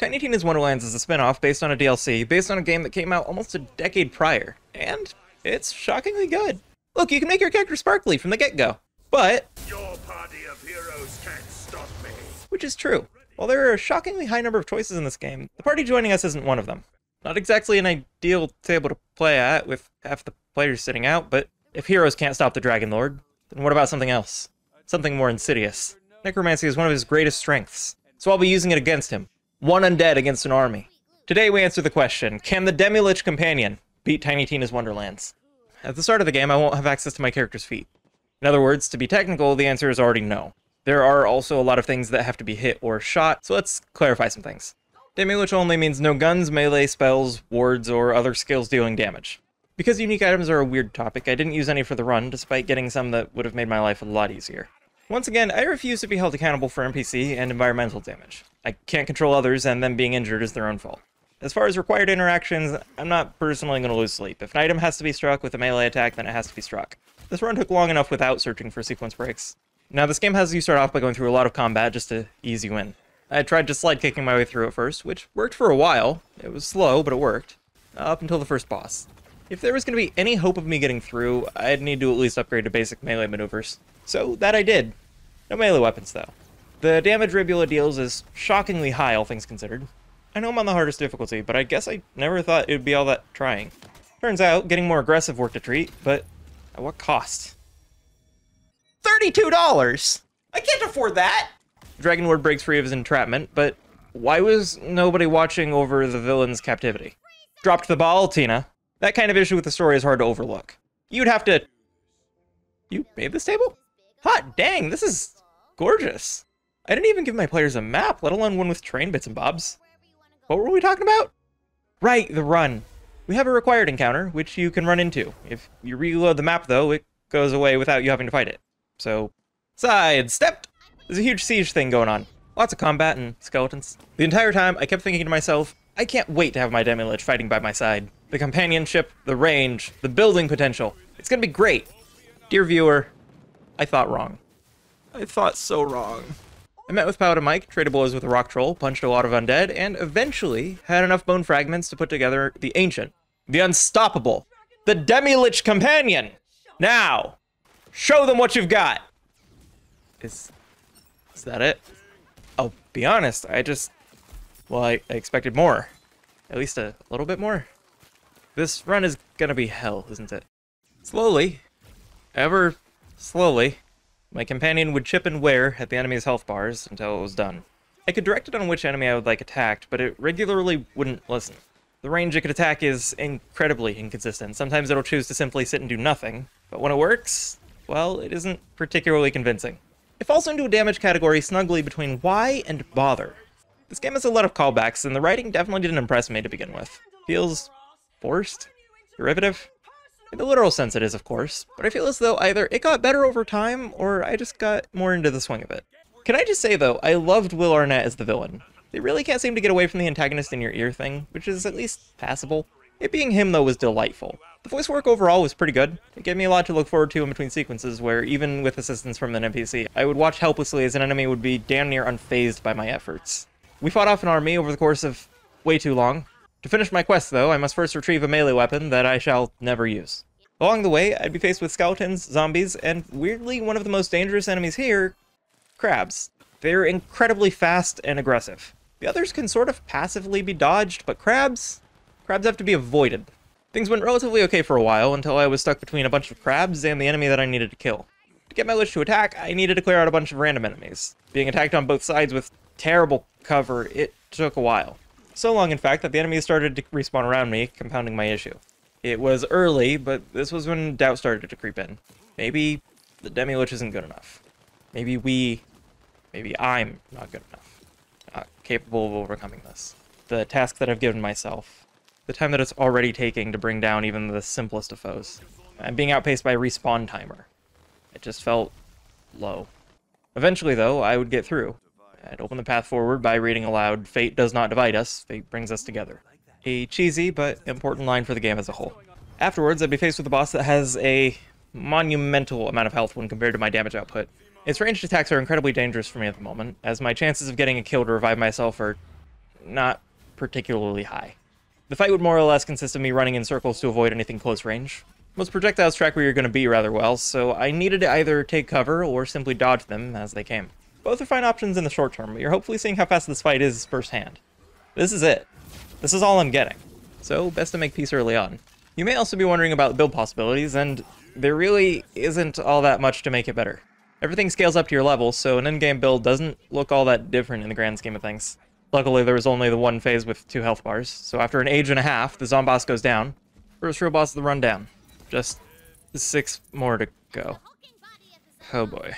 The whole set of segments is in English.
Tiny Tina's Wonderlands is a spin-off based on a DLC, based on a game that came out almost a decade prior, and it's shockingly good. Look, you can make your character sparkly from the get-go, but... Your party of heroes can't stop me. Which is true. While there are a shockingly high number of choices in this game, the party joining us isn't one of them. Not exactly an ideal table to play at, with half the players sitting out, but if heroes can't stop the Dragon Lord, then what about something else? Something more insidious. Necromancy is one of his greatest strengths, so I'll be using it against him. One undead against an army. Today we answer the question, can the Demi Lich companion beat Tiny Tina's Wonderlands? At the start of the game, I won't have access to my character's feet. In other words, to be technical, the answer is already no. There are also a lot of things that have to be hit or shot, so let's clarify some things. Demi Lich only means no guns, melee, spells, wards, or other skills dealing damage. Because unique items are a weird topic, I didn't use any for the run, despite getting some that would have made my life a lot easier. Once again, I refuse to be held accountable for NPC and environmental damage. I can't control others, and them being injured is their own fault. As far as required interactions, I'm not personally going to lose sleep. If an item has to be struck with a melee attack, then it has to be struck. This run took long enough without searching for sequence breaks. Now, this game has you start off by going through a lot of combat just to ease you in. I tried just slide kicking my way through at first, which worked for a while. It was slow, but it worked. Up until the first boss. If there was going to be any hope of me getting through, I'd need to at least upgrade to basic melee maneuvers. So, that I did. No melee weapons, though. The damage Ribula deals is shockingly high, all things considered. I know I'm on the hardest difficulty, but I guess I never thought it would be all that trying. Turns out, getting more aggressive worked a treat, but at what cost? $32! I can't afford that! Dragon Lord breaks free of his entrapment, but why was nobody watching over the villain's captivity? Dropped the ball, Tina. That kind of issue with the story is hard to overlook. You'd have to... You made this table? Hot dang, this is gorgeous. I didn't even give my players a map, let alone one with train bits and bobs. What were we talking about? Right, the run. We have a required encounter, which you can run into. If you reload the map, though, it goes away without you having to fight it. So, sidestepped! There's a huge siege thing going on. Lots of combat and skeletons. The entire time, I kept thinking to myself, I can't wait to have my Demi Lich fighting by my side. The companionship, the range, the building potential. It's gonna be great. Dear viewer, I thought wrong. I thought so wrong. I met with Paladin Mike, traded blows with a rock troll, punched a lot of undead, and eventually had enough bone fragments to put together the Ancient, the Unstoppable, the Demi Lich Companion. Now, show them what you've got. Is that it? I'll be honest, I expected more. At least a little bit more. This run is gonna be hell, isn't it? Slowly, ever slowly, my companion would chip and wear at the enemy's health bars until it was done. I could direct it on which enemy I would like attacked, but it regularly wouldn't listen. The range it could attack is incredibly inconsistent. Sometimes it'll choose to simply sit and do nothing, but when it works, well, it isn't particularly convincing. It falls into a damage category snugly between why and bother. This game has a lot of callbacks, and the writing definitely didn't impress me to begin with. Feels forced? Derivative? In the literal sense it is, of course, but I feel as though either it got better over time, or I just got more into the swing of it. Can I just say, though, I loved Will Arnett as the villain. They really can't seem to get away from the antagonist in your ear thing, which is at least passable. It being him, though, was delightful. The voice work overall was pretty good. It gave me a lot to look forward to in between sequences where, even with assistance from an NPC, I would watch helplessly as an enemy would be damn near unfazed by my efforts. We fought off an army over the course of way too long. To finish my quest, though, I must first retrieve a melee weapon that I shall never use. Along the way, I'd be faced with skeletons, zombies, and weirdly, one of the most dangerous enemies here, crabs. They're incredibly fast and aggressive. The others can sort of passively be dodged, but crabs have to be avoided. Things went relatively okay for a while until I was stuck between a bunch of crabs and the enemy that I needed to kill. To get my Lich to attack, I needed to clear out a bunch of random enemies. Being attacked on both sides with terrible cover, it took a while. So long, in fact, that the enemies started to respawn around me, compounding my issue. It was early, but this was when doubt started to creep in. Maybe the Demi Lich isn't good enough. Maybe I'm not good enough. Not capable of overcoming this. The task that I've given myself. The time that it's already taking to bring down even the simplest of foes. I'm being outpaced by a respawn timer. It just felt low. Eventually, though, I would get through. I'd open the path forward by reading aloud, "Fate does not divide us, fate brings us together." A cheesy but important line for the game as a whole. Afterwards, I'd be faced with a boss that has a monumental amount of health when compared to my damage output. Its ranged attacks are incredibly dangerous for me at the moment, as my chances of getting a kill to revive myself are not particularly high. The fight would more or less consist of me running in circles to avoid anything close range. Most projectiles track where you're going to be rather well, so I needed to either take cover or simply dodge them as they came. Both are fine options in the short term, but you're hopefully seeing how fast this fight is firsthand. This is it. This is all I'm getting. So best to make peace early on. You may also be wondering about build possibilities, and there really isn't all that much to make it better. Everything scales up to your level, so an in-game build doesn't look all that different in the grand scheme of things. Luckily, there was only the one phase with 2 health bars, so after an age and a half, the Zomboss goes down. First real boss of the rundown. Just 6 more to go. Oh boy.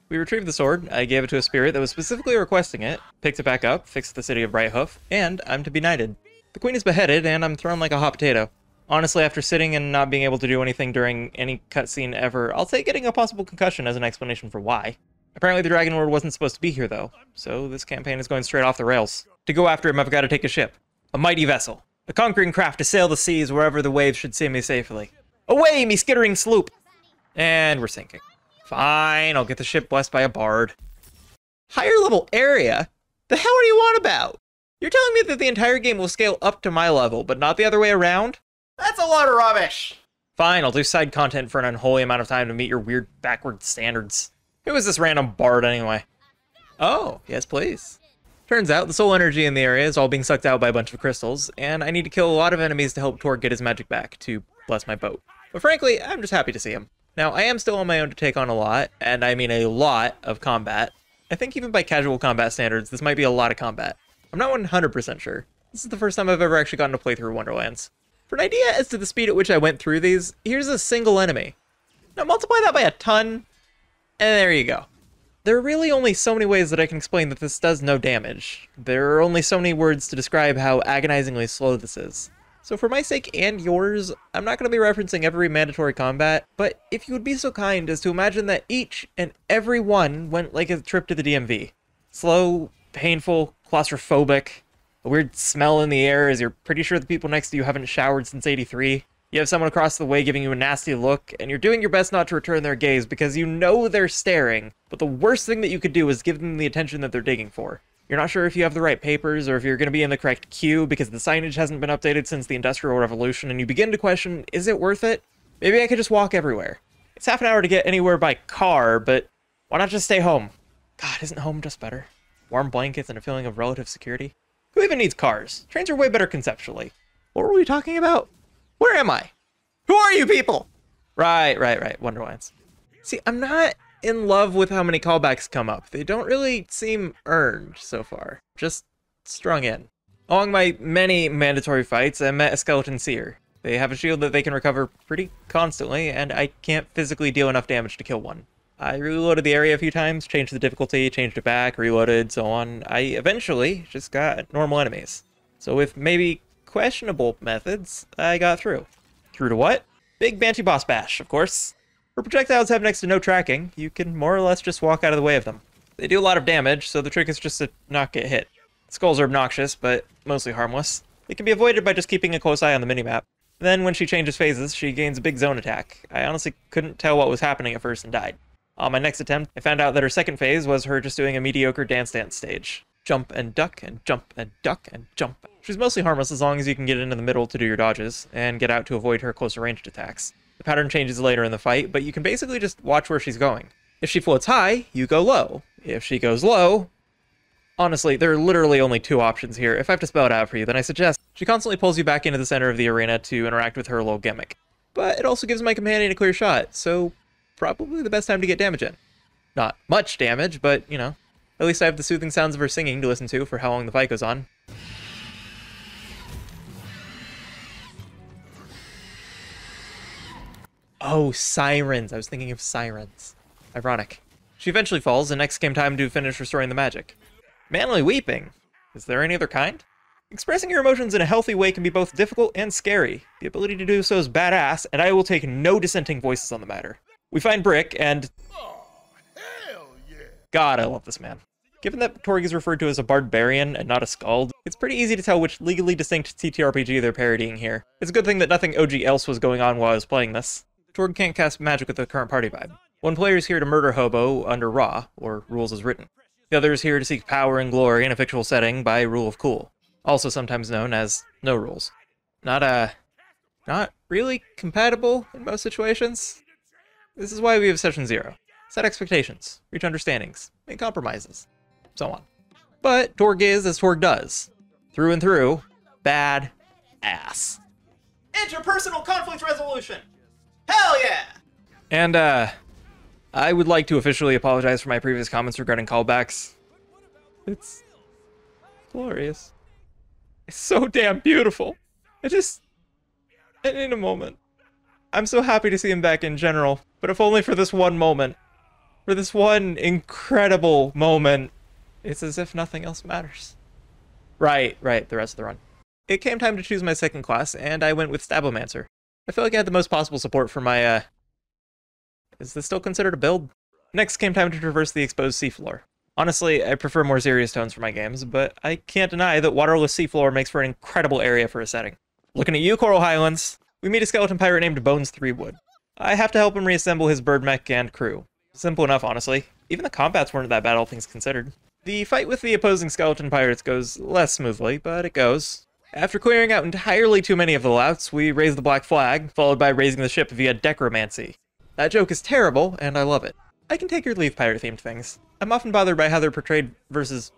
We retrieved the sword, I gave it to a spirit that was specifically requesting it, picked it back up, fixed the city of Brighthoof, and I'm to be knighted. The queen is beheaded, and I'm thrown like a hot potato. Honestly, after sitting and not being able to do anything during any cutscene ever, I'll take getting a possible concussion as an explanation for why. Apparently the Dragon Lord wasn't supposed to be here though, so this campaign is going straight off the rails. To go after him, I've got to take a ship. A mighty vessel. A conquering craft to sail the seas wherever the waves should see me safely. Away, me skittering sloop! And we're sinking. Fine, I'll get the ship blessed by a bard. Higher level area? The hell are you on about? You're telling me that the entire game will scale up to my level, but not the other way around? That's a lot of rubbish! Fine, I'll do side content for an unholy amount of time to meet your weird backward standards. Who is this random bard anyway? Oh, yes please. Turns out the soul energy in the area is all being sucked out by a bunch of crystals, and I need to kill a lot of enemies to help Torg get his magic back, to bless my boat. But frankly, I'm just happy to see him. Now, I am still on my own to take on a lot, and I mean a lot of combat. I think even by casual combat standards, this might be a lot of combat. I'm not 100% sure. This is the first time I've ever actually gotten to play through Wonderlands. For an idea as to the speed at which I went through these, here's a single enemy. Now multiply that by a ton, and there you go. There are really only so many ways that I can explain that this does no damage. There are only so many words to describe how agonizingly slow this is. So for my sake and yours, I'm not going to be referencing every mandatory combat, but if you would be so kind as to imagine that each and every one went like a trip to the DMV. Slow, painful, claustrophobic, a weird smell in the air as you're pretty sure the people next to you haven't showered since '83. You have someone across the way giving you a nasty look, and you're doing your best not to return their gaze because you know they're staring, but the worst thing that you could do is give them the attention that they're digging for. You're not sure if you have the right papers or if you're going to be in the correct queue because the signage hasn't been updated since the Industrial Revolution, and you begin to question, is it worth it? Maybe I could just walk everywhere. It's half an hour to get anywhere by car, but why not just stay home? God, isn't home just better? Warm blankets and a feeling of relative security? Who even needs cars? Trains are way better conceptually. What were we talking about? Where am I? Who are you people? Right. Wonderlands. See, I'm not in love with how many callbacks come up. They don't really seem earned so far. Just strung in. Along my many mandatory fights, I met a skeleton seer. They have a shield that they can recover pretty constantly, and I can't physically deal enough damage to kill one. I reloaded the area a few times, changed the difficulty, changed it back, reloaded, so on. I eventually just got normal enemies. So with maybe questionable methods, I got through. Through to what? Big Banshee boss bash, of course. Where projectiles have next to no tracking, you can more or less just walk out of the way of them. They do a lot of damage, so the trick is just to not get hit. Skulls are obnoxious, but mostly harmless. They can be avoided by just keeping a close eye on the minimap. Then, when she changes phases, she gains a big zone attack. I honestly couldn't tell what was happening at first and died. On my next attempt, I found out that her second phase was her just doing a mediocre dance stage. Jump and duck and jump and duck and jump. She's mostly harmless as long as you can get into the middle to do your dodges, and get out to avoid her closer ranged attacks. The pattern changes later in the fight, but you can basically just watch where she's going. If she floats high, you go low. If she goes low... Honestly, there are literally only 2 options here. If I have to spell it out for you, then I suggest she constantly pulls you back into the center of the arena to interact with her little gimmick. But it also gives my companion a clear shot, so probably the best time to get damage in. Not much damage, but, you know, at least I have the soothing sounds of her singing to listen to for how long the fight goes on. Oh, sirens. I was thinking of sirens. Ironic. She eventually falls, and next came time to finish restoring the magic. Manly weeping? Is there any other kind? Expressing your emotions in a healthy way can be both difficult and scary. The ability to do so is badass, and I will take no dissenting voices on the matter. We find Brick, and... Oh, hell yeah. God, I love this man. Given that Torg is referred to as a barbarian and not a skald, it's pretty easy to tell which legally distinct TTRPG they're parodying here. It's a good thing that nothing OG else was going on while I was playing this. Torg can't cast magic with the current party vibe. One player is here to murder Hobo under Raw, or rules as written. The other is here to seek power and glory in a fictional setting by rule of cool, also sometimes known as no rules. Not really compatible in most situations. This is why we have Session 0. Set expectations, reach understandings, make compromises, so on. But Torg is as Torg does. Through and through, bad ass. Interpersonal conflict resolution! Hell yeah! And, I would like to officially apologize for my previous comments regarding callbacks. It's glorious. It's so damn beautiful. I need a moment. I'm so happy to see him back in general, but if only for this one moment. For this one incredible moment. It's as if nothing else matters. Right, the rest of the run. It came time to choose my second class, and I went with Stabomancer. I feel like I had the most possible support for my, is this still considered a build? Next came time to traverse the exposed seafloor. Honestly, I prefer more serious tones for my games, but I can't deny that waterless seafloor makes for an incredible area for a setting. Looking at you, Coral Highlands, we meet a skeleton pirate named Bones 3wood. I have to help him reassemble his bird mech and crew. Simple enough, honestly. Even the combats weren't that bad, all things considered. The fight with the opposing skeleton pirates goes less smoothly, but it goes. After clearing out entirely too many of the louts, we raise the black flag, followed by raising the ship via decromancy. That joke is terrible, and I love it. I can take or leave pirate-themed things. I'm often bothered by how they're portrayed versus,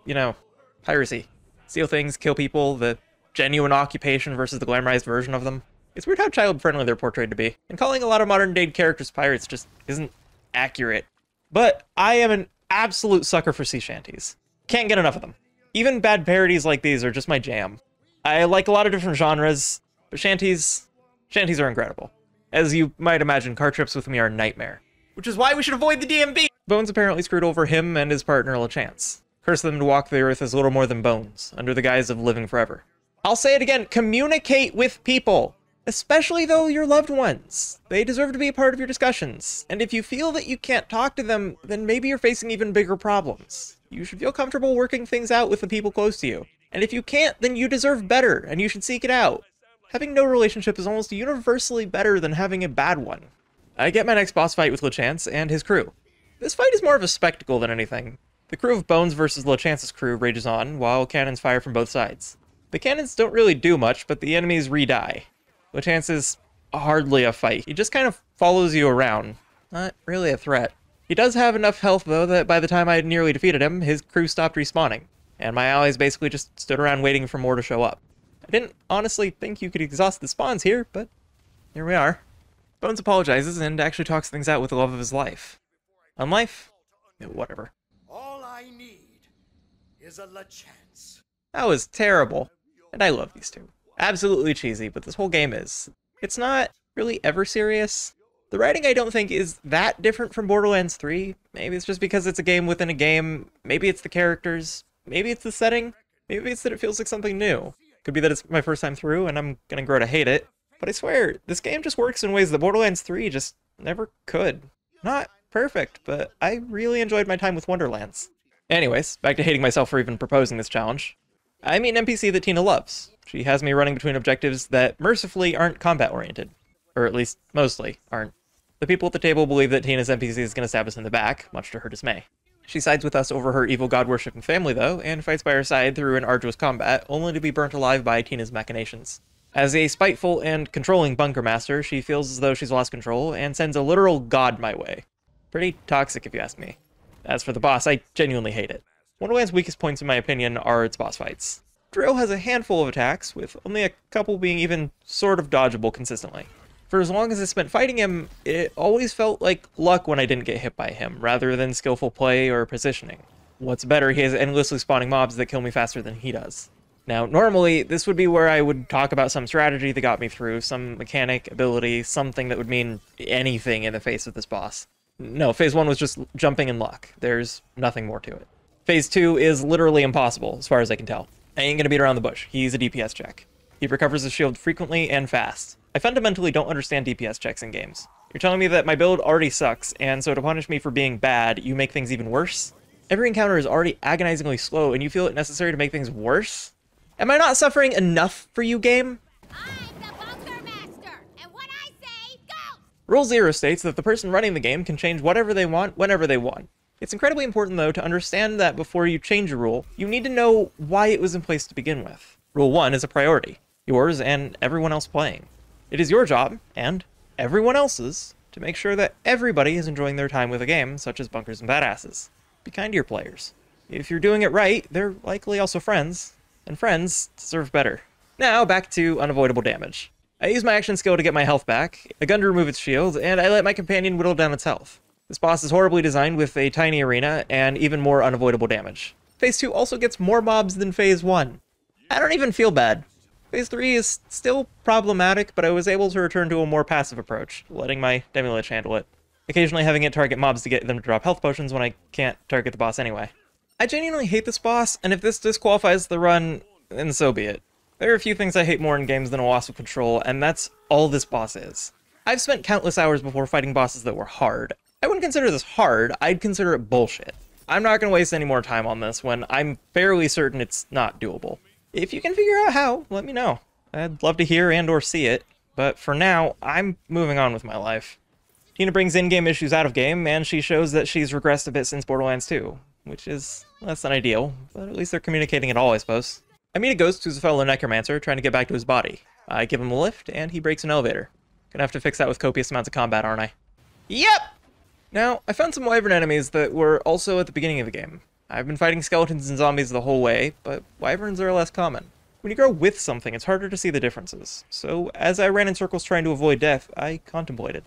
piracy. Steal things, kill people, the genuine occupation versus the glamorized version of them. It's weird how child-friendly they're portrayed to be, and calling a lot of modern-day characters pirates just isn't accurate. But I am an absolute sucker for sea shanties. Can't get enough of them. Even bad parodies like these are just my jam. I like a lot of different genres, but shanties are incredible. As you might imagine, car trips with me are a nightmare. Which is why we should avoid the DMV! Bones apparently screwed over him and his partner LeChance. Cursed them to walk the earth as little more than bones, under the guise of living forever. I'll say it again, communicate with people! Especially though your loved ones. They deserve to be a part of your discussions. And if you feel that you can't talk to them, then maybe you're facing even bigger problems. You should feel comfortable working things out with the people close to you. And if you can't, then you deserve better, and you should seek it out. Having no relationship is almost universally better than having a bad one. I get my next boss fight with LeChance and his crew. This fight is more of a spectacle than anything. The crew of Bones versus LeChance's crew rages on, while cannons fire from both sides. The cannons don't really do much, but the enemies re-die. LeChance is hardly a fight. He just kind of follows you around. Not really a threat. He does have enough health, though, that by the time I had nearly defeated him, his crew stopped respawning. And my allies basically just stood around waiting for more to show up. I didn't honestly think you could exhaust the spawns here, but here we are. Bones apologizes and actually talks things out with the love of his life. On life? Whatever. All I need is a LeChance. That was terrible. And I love these two. Absolutely cheesy, but this whole game is. It's not really ever serious. The writing I don't think is that different from Borderlands 3. Maybe it's just because it's a game within a game. Maybe it's the characters. Maybe it's the setting. Maybe it's that it feels like something new. Could be that it's my first time through and I'm gonna grow to hate it. But I swear, this game just works in ways that Borderlands 3 just never could. Not perfect, but I really enjoyed my time with Wonderlands. Anyways, back to hating myself for even proposing this challenge. I mean an NPC that Tina loves. She has me running between objectives that mercifully aren't combat-oriented. Or at least, mostly, aren't. The people at the table believe that Tina's NPC is going to stab us in the back, much to her dismay. She sides with us over her evil god-worshipping family, though, and fights by our side through an arduous combat, only to be burnt alive by Tina's machinations. As a spiteful and controlling bunker master, she feels as though she's lost control, and sends a literal god my way. Pretty toxic, if you ask me. As for the boss, I genuinely hate it. Wonderland's weakest points, in my opinion, are its boss fights. Drill has a handful of attacks, with only a couple being even sort of dodgeable consistently. For as long as I spent fighting him, it always felt like luck when I didn't get hit by him, rather than skillful play or positioning. What's better, he has endlessly spawning mobs that kill me faster than he does. Now, normally, this would be where I would talk about some strategy that got me through, some mechanic, ability, something that would mean anything in the face of this boss. No, Phase 1 was just jumping and luck. There's nothing more to it. Phase 2 is literally impossible, as far as I can tell. I ain't gonna beat around the bush. He's a DPS check. He recovers his shield frequently and fast. I fundamentally don't understand DPS checks in games. You're telling me that my build already sucks, and so to punish me for being bad, you make things even worse? Every encounter is already agonizingly slow, and you feel it necessary to make things worse? Am I not suffering enough for you, game? I'm the bunker master, and what I say goes! Rule 0 states that the person running the game can change whatever they want, whenever they want. It's incredibly important, though, to understand that before you change a rule, you need to know why it was in place to begin with. Rule 1 is a priority, yours and everyone else playing. It is your job, and everyone else's, to make sure that everybody is enjoying their time with a game, such as Bunkers and Badasses. Be kind to your players. If you're doing it right, they're likely also friends, and friends deserve better. Now, back to unavoidable damage. I use my action skill to get my health back, a gun to remove its shield, and I let my companion whittle down its health. This boss is horribly designed with a tiny arena and even more unavoidable damage. Phase 2 also gets more mobs than Phase 1. I don't even feel bad. Phase 3 is still problematic, but I was able to return to a more passive approach, letting my Demi Lich handle it. Occasionally having it target mobs to get them to drop health potions when I can't target the boss anyway. I genuinely hate this boss, and if this disqualifies the run, then so be it. There are a few things I hate more in games than a loss of control, and that's all this boss is. I've spent countless hours before fighting bosses that were hard. I wouldn't consider this hard, I'd consider it bullshit. I'm not going to waste any more time on this when I'm fairly certain it's not doable. If you can figure out how, let me know. I'd love to hear and or see it, but for now, I'm moving on with my life. Tina brings in-game issues out of game, and she shows that she's regressed a bit since Borderlands 2, which is less than ideal, but at least they're communicating at all, I suppose. I meet a ghost who's a fellow necromancer trying to get back to his body. I give him a lift, and he breaks an elevator. Gonna have to fix that with copious amounts of combat, aren't I? Yep! Now, I found some wyvern enemies that were also at the beginning of the game. I've been fighting skeletons and zombies the whole way, but wyverns are less common. When you grow with something, it's harder to see the differences. So, as I ran in circles trying to avoid death, I contemplated.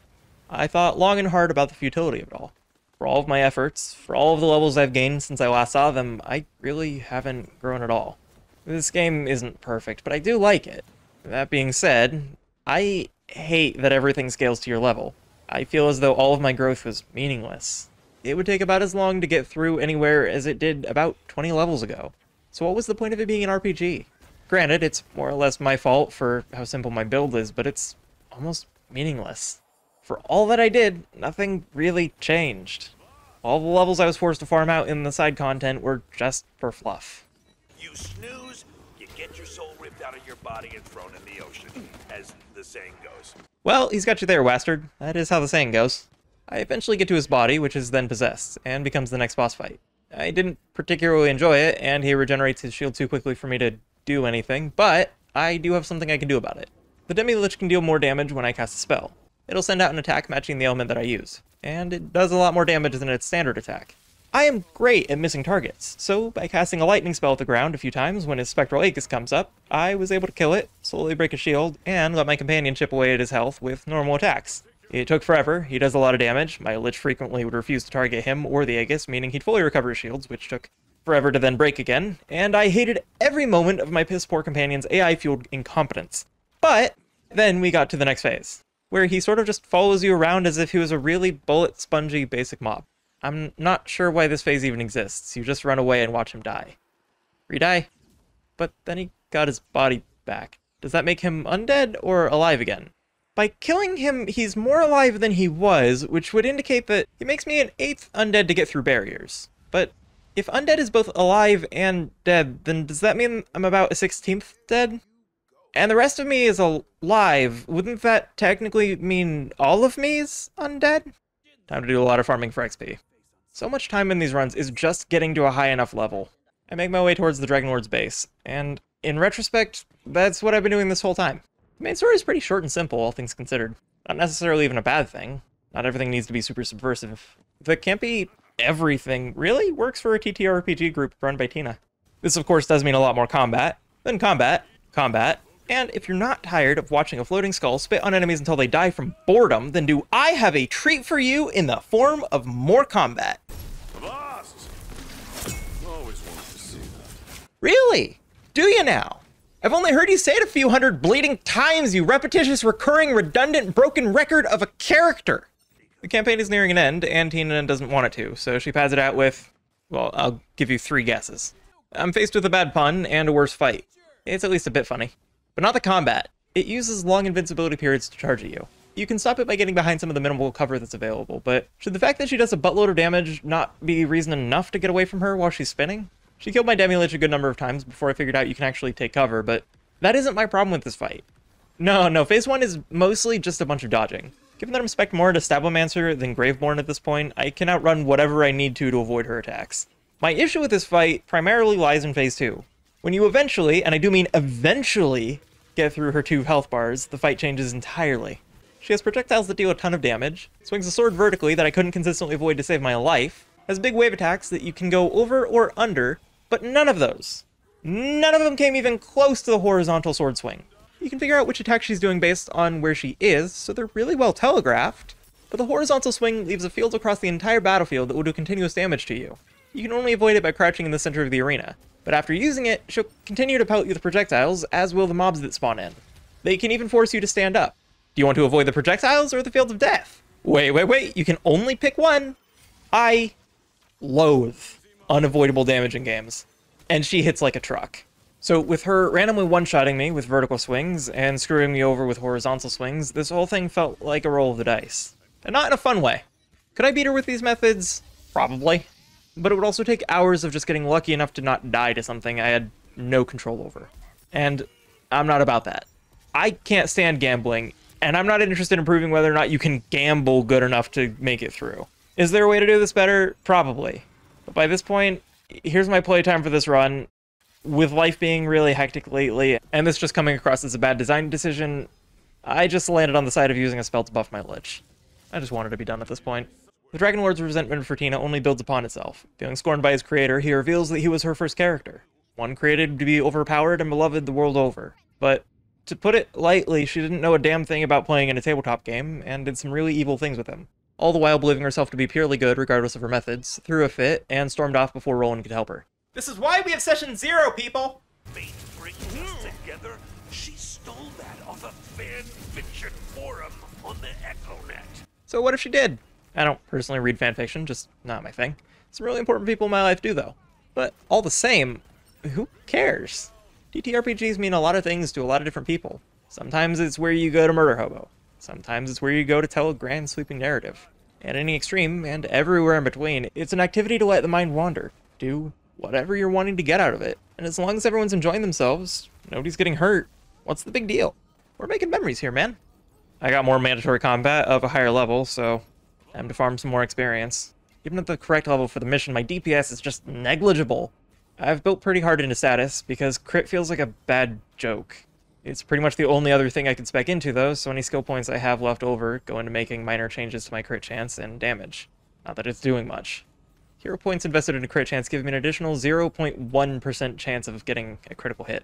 I thought long and hard about the futility of it all. For all of my efforts, for all of the levels I've gained since I last saw them, I really haven't grown at all. This game isn't perfect, but I do like it. That being said, I hate that everything scales to your level. I feel as though all of my growth was meaningless. It would take about as long to get through anywhere as it did about 20 levels ago. So what was the point of it being an RPG? Granted, it's more or less my fault for how simple my build is, but it's almost meaningless. For all that I did, nothing really changed. All the levels I was forced to farm out in the side content were just for fluff. You snooze, you get your soul ripped out of your body and thrown in the ocean, as the saying goes. Well, he's got you there, Wastard. That is how the saying goes. I eventually get to his body, which is then possessed, and becomes the next boss fight. I didn't particularly enjoy it, and he regenerates his shield too quickly for me to do anything, but I do have something I can do about it. The Demi Lich can deal more damage when I cast a spell. It'll send out an attack matching the element that I use, and it does a lot more damage than its standard attack. I am great at missing targets, so by casting a lightning spell at the ground a few times when his spectral aegis comes up, I was able to kill it, slowly break his shield, and let my companion chip away at his health with normal attacks. It took forever, he does a lot of damage, my Lich frequently would refuse to target him or the aegis, meaning he'd fully recover his shields, which took forever to then break again, and I hated every moment of my piss-poor companion's AI-fueled incompetence. But then we got to the next phase, where he sort of just follows you around as if he was a really bullet-spongy basic mob. I'm not sure why this phase even exists. You just run away and watch him die. Redie? But then he got his body back. Does that make him undead or alive again? By killing him, he's more alive than he was, which would indicate that he makes me an 8th undead to get through barriers. But if undead is both alive and dead, then does that mean I'm about a 16th dead? And the rest of me is alive. Wouldn't that technically mean all of me's undead? Time to do a lot of farming for XP. So much time in these runs is just getting to a high enough level. I make my way towards the Dragon Lord's base, and in retrospect, that's what I've been doing this whole time. The main story is pretty short and simple, all things considered. Not necessarily even a bad thing. Not everything needs to be super subversive. The campy everything really works for a TTRPG group run by Tina. This of course does mean a lot more combat, then combat, and if you're not tired of watching a floating skull spit on enemies until they die from boredom, then do I have a treat for you in the form of more combat. Lost! Always wanted to see that. Really? Do you now? I've only heard you say it a few hundred bleeding times, you repetitious, recurring, redundant, broken record of a character. The campaign is nearing an end, and Tina doesn't want it to, so she pads it out with, well, I'll give you 3 guesses. I'm faced with a bad pun and a worse fight. It's at least a bit funny. But not the combat. It uses long invincibility periods to charge at you. You can stop it by getting behind some of the minimal cover that's available, but should the fact that she does a buttload of damage not be reason enough to get away from her while she's spinning? She killed my Demi Lich a good number of times before I figured out you can actually take cover, but that isn't my problem with this fight. No, phase 1 is mostly just a bunch of dodging. Given that I'm spec'd more into Stablomancer than Graveborn at this point, I can outrun whatever I need to avoid her attacks. My issue with this fight primarily lies in phase 2. When you eventually, and I do mean eventually, get through her 2 health bars, the fight changes entirely. She has projectiles that deal a ton of damage, swings a sword vertically that I couldn't consistently avoid to save my life, has big wave attacks that you can go over or under, but none of them came even close to the horizontal sword swing. You can figure out which attack she's doing based on where she is, so they're really well telegraphed, but the horizontal swing leaves a field across the entire battlefield that will do continuous damage to you. You can only avoid it by crouching in the center of the arena, but after using it, she'll continue to pelt you with projectiles, as will the mobs that spawn in. They can even force you to stand up. Do you want to avoid the projectiles or the fields of death? Wait, you can only pick one! I loathe unavoidable damage in games, and she hits like a truck. So with her randomly one-shotting me with vertical swings and screwing me over with horizontal swings, this whole thing felt like a roll of the dice. And not in a fun way. Could I beat her with these methods? Probably. But it would also take hours of just getting lucky enough to not die to something I had no control over. And I'm not about that. I can't stand gambling, and I'm not interested in proving whether or not you can gamble good enough to make it through. Is there a way to do this better? Probably. But by this point, here's my playtime for this run. With life being really hectic lately, and this just coming across as a bad design decision, I just landed on the side of using a spell to buff my Lich. I just wanted to be done at this point. The Dragon Lord's resentment for Tina only builds upon itself. Feeling scorned by his creator, he reveals that he was her first character. One created to be overpowered and beloved the world over. But, to put it lightly, she didn't know a damn thing about playing in a tabletop game, and did some really evil things with him. All the while believing herself to be purely good regardless of her methods, threw a fit, and stormed off before Roland could help her. This is why we have session 0, people! Fate brings us together. She stole that off a fan fiction forum on the EchoNet. So what if she did? I don't personally read fanfiction, just not my thing. Some really important people in my life do, though. But all the same, who cares? TTRPGs mean a lot of things to a lot of different people. Sometimes it's where you go to murder hobo. Sometimes it's where you go to tell a grand sweeping narrative. At any extreme, and everywhere in between, it's an activity to let the mind wander. Do whatever you're wanting to get out of it. And as long as everyone's enjoying themselves, nobody's getting hurt, what's the big deal? We're making memories here, man. I got more mandatory combat of a higher level, so time to farm some more experience. Even at the correct level for the mission, my DPS is just negligible. I've built pretty hard into status, because crit feels like a bad joke. It's pretty much the only other thing I can spec into, though, so any skill points I have left over go into making minor changes to my crit chance and damage. Not that it's doing much. Hero points invested in a crit chance give me an additional 0.1% chance of getting a critical hit.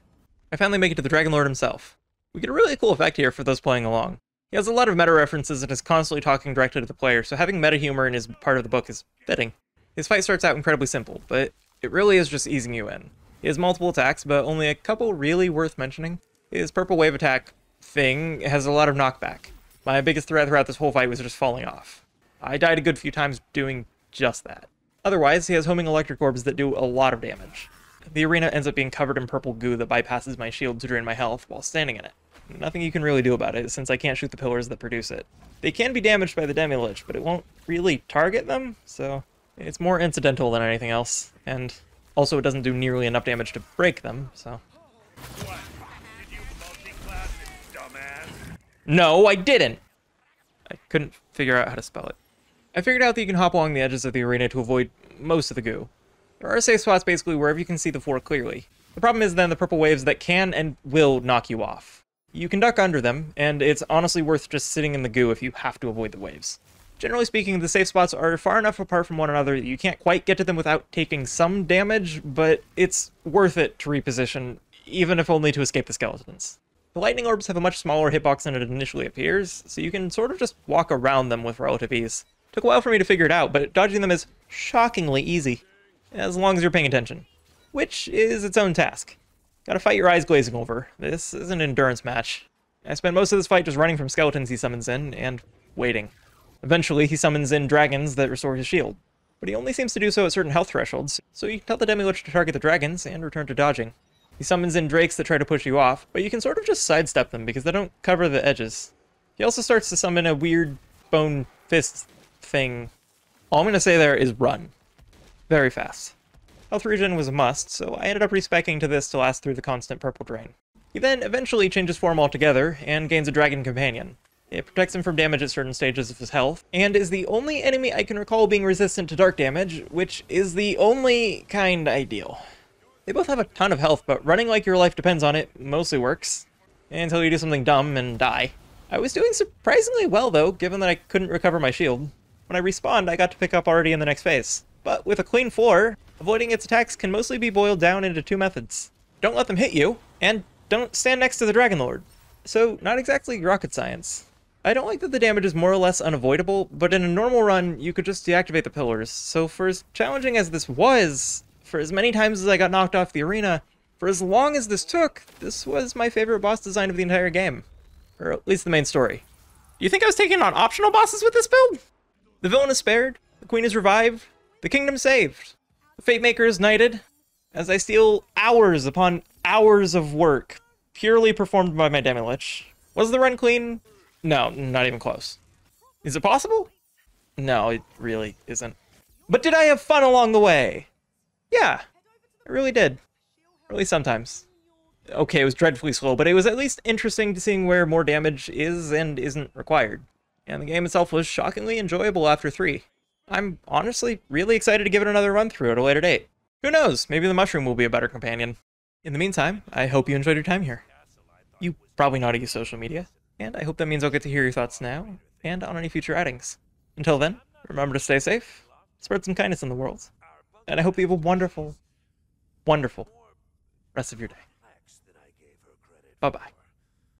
I finally make it to the Dragon Lord himself. We get a really cool effect here for those playing along. He has a lot of meta references and is constantly talking directly to the player, so having meta humor in his part of the book is fitting. His fight starts out incredibly simple, but it really is just easing you in. He has multiple attacks, but only a couple really worth mentioning. His purple wave attack thing has a lot of knockback. My biggest threat throughout this whole fight was just falling off. I died a good few times doing just that. Otherwise, he has homing electric orbs that do a lot of damage. The arena ends up being covered in purple goo that bypasses my shield to drain my health while standing in it. Nothing you can really do about it, since I can't shoot the pillars that produce it. They can be damaged by the Demi Lich, but it won't really target them, so it's more incidental than anything else, and also it doesn't do nearly enough damage to break them, so... What? Did you multi-class it, dumbass? No, I didn't! I couldn't figure out how to spell it. I figured out that you can hop along the edges of the arena to avoid most of the goo. There are safe spots basically wherever you can see the floor clearly. The problem is then the purple waves that can and will knock you off. You can duck under them, and it's honestly worth just sitting in the goo if you have to avoid the waves. Generally speaking, the safe spots are far enough apart from one another that you can't quite get to them without taking some damage, but it's worth it to reposition, even if only to escape the skeletons. The lightning orbs have a much smaller hitbox than it initially appears, so you can sort of just walk around them with relative ease. Took a while for me to figure it out, but dodging them is shockingly easy, as long as you're paying attention, which is its own task. Gotta fight your eyes glazing over. This is an endurance match. I spent most of this fight just running from skeletons he summons in, and waiting. Eventually, he summons in dragons that restore his shield, but he only seems to do so at certain health thresholds, so you can tell the Demi Lich to target the dragons and return to dodging. He summons in drakes that try to push you off, but you can sort of just sidestep them because they don't cover the edges. He also starts to summon a weird bone fist thing. All I'm going to say there is run. Very fast. Health regen was a must, so I ended up respecing to this to last through the constant purple drain. He then eventually changes form altogether, and gains a dragon companion. It protects him from damage at certain stages of his health, and is the only enemy I can recall being resistant to dark damage, which is the only kind ideal. They both have a ton of health, but running like your life depends on it mostly works, until you do something dumb and die. I was doing surprisingly well though, given that I couldn't recover my shield. When I respawned, I got to pick up already in the next phase. But with a clean floor, avoiding its attacks can mostly be boiled down into two methods. Don't let them hit you, and don't stand next to the Dragon Lord. So, not exactly rocket science. I don't like that the damage is more or less unavoidable, but in a normal run, you could just deactivate the pillars. So for as challenging as this was, for as many times as I got knocked off the arena, for as long as this took, this was my favorite boss design of the entire game. Or at least the main story. Do you think I was taking on optional bosses with this build? The villain is spared, the queen is revived, the kingdom saved, the Fate Maker is knighted, as I steal hours upon hours of work, purely performed by my Demi Lich. Was the run clean? No, not even close. Is it possible? No, it really isn't. But did I have fun along the way? Yeah, I really did. Or at least sometimes. Okay, it was dreadfully slow, but it was at least interesting to seeing where more damage is and isn't required. And the game itself was shockingly enjoyable after 3. I'm honestly really excited to give it another run through at a later date. Who knows, maybe the mushroom will be a better companion. In the meantime, I hope you enjoyed your time here. You probably know how to use social media, and I hope that means I'll get to hear your thoughts now, and on any future outings. Until then, remember to stay safe, spread some kindness in the world, and I hope you have a wonderful, wonderful rest of your day. Bye-bye.